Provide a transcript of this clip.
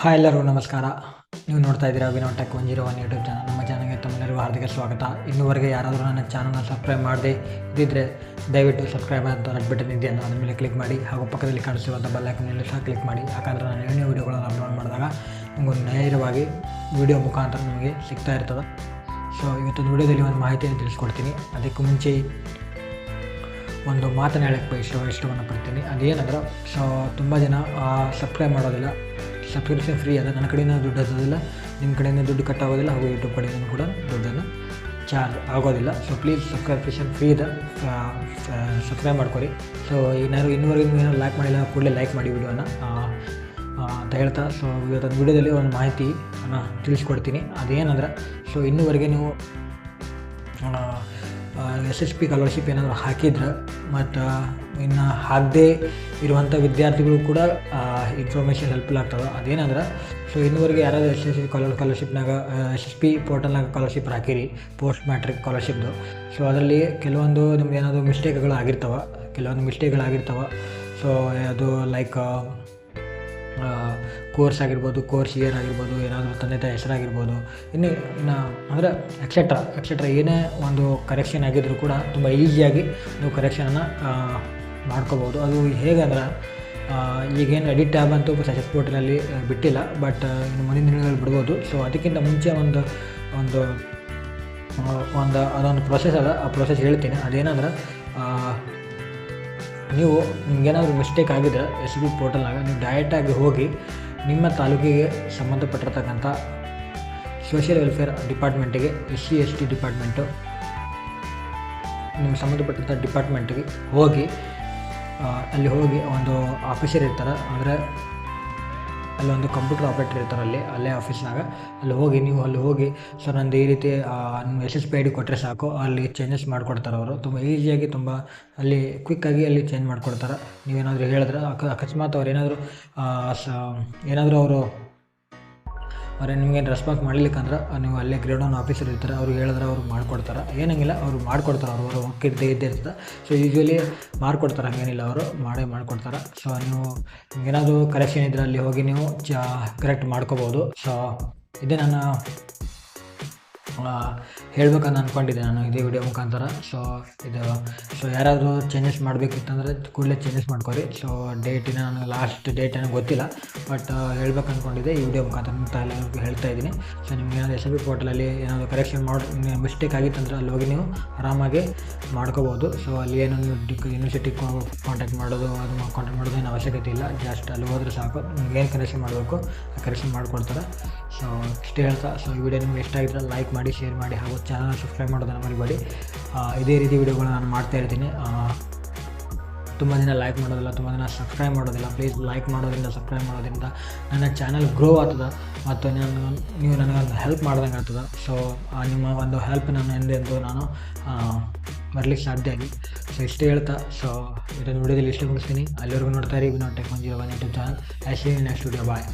Hi ಎಲ್ಲರಿಗೂ ನಮಸ್ಕಾರ. ನೀವು ನೋಡ್ತಾ ಇದ್ದೀರಾ ವಿನೋದ್ ಟೆಕ್ 101 ಯೂಟ್ಯೂಬ್ ಚಾನಲ್. ನಮ್ಮ ಚಾನಲ್ಗೆ ತಮ್ಮೆಲ್ಲರಿಗೂ ಹಾರ್ದಿಕ ಸ್ವಾಗತ. ಇನ್ನೂವರೆಗೆ ಯಾರಾದರೂ ನನ್ನ ಚಾನಲ್ನ ಸಬ್ಸ್ಕ್ರೈಬ್ ಮಾಡದೆ ಇದ್ದಿದ್ದರೆ ದಯವಿಟ್ಟು ಸಬ್ಸ್ಕ್ರೈಬ್ ಅಂತ ರೆಡ್ ಬಟನ್ ಇದೆಯಲ್ಲ ಅದರ ಮೇಲೆ ಕ್ಲಿಕ್ ಮಾಡಿ, ಹಾಗೂ ಪಕ್ಕದಲ್ಲಿ ಕಾಣಿಸಿರುವಂಥ ಬೆಲ್ ಐಕಾನ್ನಲ್ಲಿ ಸಹ ಕ್ಲಿಕ್ ಮಾಡಿ. ಯಾಕಂದರೆ ನಾನು ಏನೇ ವೀಡಿಯೋಗಳನ್ನು ಅಪ್ಲೋಡ್ ಮಾಡಿದಾಗ ನಿಮಗೂ ನೇರವಾಗಿ ವಿಡಿಯೋ ಮುಖಾಂತರ ನಿಮಗೆ ಸಿಗ್ತಾ ಇರ್ತದೆ. ಸೊ ಇವತ್ತು ವಿಡಿಯೋದಲ್ಲಿ ಒಂದು ಮಾಹಿತಿಯನ್ನು ತಿಳಿಸ್ಕೊಡ್ತೀನಿ. ಅದಕ್ಕೂ ಮುಂಚೆ ಒಂದು ಮಾತನ್ನು ಹೇಳೋಕ್ಕೆ ಇಷ್ಟವನ್ನು ಪಡ್ತೀನಿ. ಅದೇನಂದ್ರೆ, ಸೊ ತುಂಬ ಜನ ಸಬ್ಸ್ಕ್ರೈಬ್ ಮಾಡೋದಿಲ್ಲ. ಸಬ್ಸ್ಕ್ರಿಪ್ಷನ್ ಫ್ರೀ ಅದ, ನನ್ನ ಕಡೆಯಿಂದ ದುಡ್ಡು ಹತ್ತೋದಿಲ್ಲ, ನಿಮ್ಮ ಕಡೆಯಿಂದ ದುಡ್ಡು ಕಟ್ ಆಗೋದಿಲ್ಲ, ಹಾಗೂ ಯೂಟ್ಯೂಬ್ ಕಡೆಯಿಂದ ಕೂಡ ದುಡ್ಡನ್ನು ಚಾರ್ಜ್ ಆಗೋದಿಲ್ಲ. ಸೊ ಪ್ಲೀಸ್ ಸಬ್ಸ್ಕ್ರಿಪ್ಷನ್ ಫ್ರೀ ಇದೆ, ಸಬ್ಸ್ಕ್ರೈಬ್ ಮಾಡ್ಕೊರಿ. ಸೊ ಇನ್ನೂವರೆಗೂ ಏನೋ ಲೈಕ್ ಮಾಡಿಲ್ಲ ಕೂಡಲೇ ಲೈಕ್ ಮಾಡಿ ವಿಡಿಯೋನ ಅಂತ ಹೇಳ್ತಾ, ಸೊ ಇವತ್ತೊಂದು ವಿಡಿಯೋದಲ್ಲಿ ಒಂದು ಮಾಹಿತಿಯನ್ನು ತಿಳಿಸ್ಕೊಡ್ತೀನಿ. ಅದೇನಂದ್ರೆ, ಸೊ ಇನ್ನೂವರೆಗೆ ನೀವು SSP ಸ್ಕಾಲರ್ಶಿಪ್ ಏನಾದರೂ ಹಾಕಿದ್ರೆ ಮತ್ತು ಇನ್ನು ಹಾಕದೇ ಇರುವಂಥ ವಿದ್ಯಾರ್ಥಿಗಳು ಕೂಡ ಇನ್ಫಾರ್ಮೇಷನ್ ಹೆಲ್ಪ್ಫುಲ್ ಆಗ್ತದೆ. ಅದೇನಂದ್ರೆ, ಸೊ ಇನ್ನೂವರೆಗೆ ಯಾರಾದರೂ SSC ಸ್ಕಾಲರ್ಶಿಪ್ನಾಗ SSP ಪೋರ್ಟಲ್ನಾಗ ಸ್ಕಾಲರ್ಶಿಪ್ ಹಾಕಿರಿ, ಪೋಸ್ಟ್ ಮ್ಯಾಟ್ರಿಕ್ ಸ್ಕಾಲರ್ಶಿಪ್ದು. ಸೊ ಅದರಲ್ಲಿ ಕೆಲವೊಂದು ನಿಮ್ಗೆ ಏನಾದರೂ ಮಿಸ್ಟೇಕ್ಗಳು ಆಗಿರ್ತವೆ. ಸೊ ಅದು ಲೈಕ್ ಕೋರ್ಸ್ ಆಗಿರ್ಬೋದು, ಕೋರ್ಸ್ ಇಯರ್ ಆಗಿರ್ಬೋದು, ಏನಾದರೂ ತಂದೆ ತಾಯಿ ಹೆಸರಾಗಿರ್ಬೋದು, ಇನ್ನು ಅಂದರೆ ಎಕ್ಸೆಟ್ರಾ ಏನೇ ಒಂದು ಕರೆಕ್ಷನ್ ಆಗಿದ್ದರೂ ಕೂಡ ತುಂಬ ಈಸಿಯಾಗಿ ನೀವು ಕರೆಕ್ಷನನ್ನು ಮಾಡ್ಕೋಬೋದು. ಅದು ಹೇಗಂದ್ರೆ, ಈಗೇನು ಎಡಿಟ್ ಟ್ಯಾಬ್ ಅಂತೂ ಸೆಸಸ್ ಪೋರ್ಟಲಲ್ಲಿ ಬಿಟ್ಟಿಲ್ಲ, ಬಟ್ ಇನ್ನು ಮುಂದಿನ ದಿನಗಳಲ್ಲಿ ಬಿಡ್ಬೋದು. ಸೊ ಅದಕ್ಕಿಂತ ಮುಂಚೆ ಅದೊಂದು ಪ್ರೊಸೆಸ್ ಅದ, ಆ ಪ್ರೊಸೆಸ್ ಹೇಳ್ತೀನಿ. ಅದೇನಂದ್ರೆ, ನೀವು ನಿಮ್ಗೇನಾದರೂ ಮಿಸ್ಟೇಕ್ ಆಗಿದ್ರೆ SSP ಪೋರ್ಟಲ್ನಾಗ ನೀವು ಡೈರೆಕ್ಟಾಗಿ ಹೋಗಿ ನಿಮ್ಮ ತಾಲೂಕಿಗೆ ಸಂಬಂಧಪಟ್ಟಿರ್ತಕ್ಕಂಥ ಸೋಷಿಯಲ್ ವೆಲ್ಫೇರ್ ಡಿಪಾರ್ಟ್ಮೆಂಟಿಗೆ, SC/ST ಡಿಪಾರ್ಟ್ಮೆಂಟು, ನಿಮ್ಗೆ ಸಂಬಂಧಪಟ್ಟಂಥ ಡಿಪಾರ್ಟ್ಮೆಂಟಿಗೆ ಹೋಗಿ ಅಲ್ಲಿ ಹೋಗಿ ಒಂದು ಆಫೀಸರ್ ಇರ್ತಾರೆ, ಅಂದರೆ ಅಲ್ಲೊಂದು ಕಂಪ್ಯೂಟರ್ ಆಪ್ರೇಟರ್ ಇರ್ತಾರೆ, ಅಲ್ಲೇ ಆಫೀಸ್ನಾಗ ಅಲ್ಲಿ ಹೋಗಿ ಸರ್ ನಂದು ಈ ರೀತಿ ನಿಮ್ಮ SSP ID ಕೊಟ್ಟರೆ ಸಾಕು, ಅಲ್ಲಿ ಚೇಂಜಸ್ ಮಾಡಿಕೊಡ್ತಾರೆ ಅವರು. ತುಂಬ ಈಸಿಯಾಗಿ, ತುಂಬ ಅಲ್ಲಿ ಕ್ವಿಕ್ಕಾಗಿ ಅಲ್ಲಿ ಚೇಂಜ್ ಮಾಡಿಕೊಡ್ತಾರೆ. ನೀವೇನಾದರೂ ಹೇಳಿದ್ರೆ, ಅಕಸ್ಮಾತ್ ಅವ್ರು ಏನಾದರೂ ಅವರು ನಿಮಗೇನು ರೆಸ್ಪಾನ್ಸ್ ಮಾಡಲಿಕ್ಕಂದ್ರೆ, ನೀವು ಅಲ್ಲೇ ಗ್ರೇಡ್ 1 ಆಫೀಸರ್ ಇರ್ತಾರೆ, ಅವ್ರಿಗೆ ಹೇಳಿದ್ರೆ ಅವ್ರು ಮಾಡಿಕೊಡ್ತಾರೆ. ಏನಂಗಿಲ್ಲ, ಅವ್ರು ಮಾಡಿಕೊಡ್ತಾರೆ, ಅವರು ಇದ್ದೇ ಇರ್ತದೆ. ಸೊ ಯೂಶ್ವಲಿ ಮಾಡಿಕೊಡ್ತಾರೆ, ಹಾಗೇನಿಲ್ಲ, ಅವರು ಮಾಡಿಕೊಡ್ತಾರೆ. ಸೊ ನೀವು ನಿಮಗೇನಾದರೂ ಕರೆಕ್ಷನ್ ಇದ್ದರೆ ಅಲ್ಲಿ ಹೋಗಿ ನೀವು ಕರೆಕ್ಟ್ ಮಾಡ್ಕೋಬೋದು. ಸೊ ಇದೇ ನಾನು ಹೇಳ್ಬೇಕಂತ ಅಂದ್ಕೊಂಡಿದ್ದೆ ನಾನು ಇದೇ ವಿಡಿಯೋ ಮುಖಾಂತರ. ಸೊ ಯಾರಾದರೂ ಚೇಂಜಸ್ ಮಾಡಬೇಕಿತ್ತಂದರೆ ಕೂಡಲೇ ಚೇಂಜಸ್ ಮಾಡ್ಕೊರಿ. ಸೊ ನಾನು ಲಾಸ್ಟ್ ಡೇಟ್ ಏನೋ ಗೊತ್ತಿಲ್ಲ, ಬಟ್ ಹೇಳ್ಬೇಕು ಅಂದ್ಕೊಂಡಿದ್ದೆ ಈ ವಿಡಿಯೋ ಮುಖಾಂತರ ಎಲ್ಲರಿಗೂ ಹೇಳ್ತಾ ಇದ್ದೀನಿ. ಸೊ ನಿಮ್ಗೆ ಏನಾದರೂ SSP ಪೋರ್ಟಲಲ್ಲಿ ಏನಾದರೂ ಕರೆಕ್ಷನ್ ಮಿಸ್ಟೇಕ್ ಆಗಿತ್ತಂದರೆ ಅಲ್ಲಿ ಹೋಗಿ ನೀವು ಆರಾಮಾಗಿ ಮಾಡ್ಕೋಬೋದು. ಸೊ ಅಲ್ಲಿ ಏನು ನೀವು ಯೂನಿವರ್ಸಿಟಿ ಕಾಂಟ್ಯಾಕ್ಟ್ ಮಾಡೋದು ಏನು ಅವಶ್ಯಕತೆ ಇಲ್ಲ. ಜಸ್ಟ್ ಅಲ್ಲಿ ಹೋದರೆ ಸಾಕು, ನಿಮ್ಗೆ ಏನು ಕರೆಕ್ಷನ್ ಮಾಡಬೇಕು ಆ ಕರೆಕ್ಷನ್ ಮಾಡಿಕೊಡ್ತಾರೆ. ಸೊ ಇಷ್ಟೇ ಹೇಳ್ತಾ, ಸೊ ಈ ವಿಡಿಯೋ ನಿಮ್ಗೆ ಇಷ್ಟ ಆಗಿದ್ರೆ ಲೈಕ್ ಮಾಡಿ, ಶೇರ್ ಮಾಡಿ, ಹಾಗೂ ಚಾನಲ್ ಸಬ್ಸ್ಕ್ರೈಬ್ ಮಾಡೋದನ್ನು ಮರಿಬೇಡಿ. ಇದೇ ರೀತಿ ವಿಡಿಯೋಗಳನ್ನ ನಾನು ಮಾಡ್ತಾ ಇರ್ತೀನಿ. ತುಂಬ ಜನ ಲೈಕ್ ಮಾಡೋದಿಲ್ಲ, ತುಂಬ ಜನ ಸಬ್ಸ್ಕ್ರೈಬ್ ಮಾಡೋದಿಲ್ಲ. ಪ್ಲೀಸ್ ಲೈಕ್ ಮಾಡೋದ್ರಿಂದ, ಸಬ್ಸ್ಕ್ರೈಬ್ ಮಾಡೋದ್ರಿಂದ ನನ್ನ ಚಾನಲ್ ಗ್ರೋ ಆಗ್ತದೆ, ಮತ್ತು ನೀವು ನನಗೊಂದು ಹೆಲ್ಪ್ ಮಾಡ್ದಂಗೆ ಆಗ್ತದೆ. ಸೊ ನಿಮ್ಮ ಒಂದು ಹೆಲ್ಪ್ ನಾನು ಎಂದೆಂದು ನಾನು ಬರಲಿಕ್ಕೆ ಸಾಧ್ಯ ಆಗಿ. ಸೊ ಇಷ್ಟೇ ಹೇಳ್ತಾ, ಸೊ ಇದನ್ನು ವಿಡಿಯೋದಲ್ಲಿ ಇಷ್ಟ ಮುಗಿಸ್ತೀನಿ. ಅಲ್ಲಿವರೆಗೂ ನೋಡ್ತಾ ಇರಿ Vinod tech 101 YouTube channel. I see you in next video. Bye.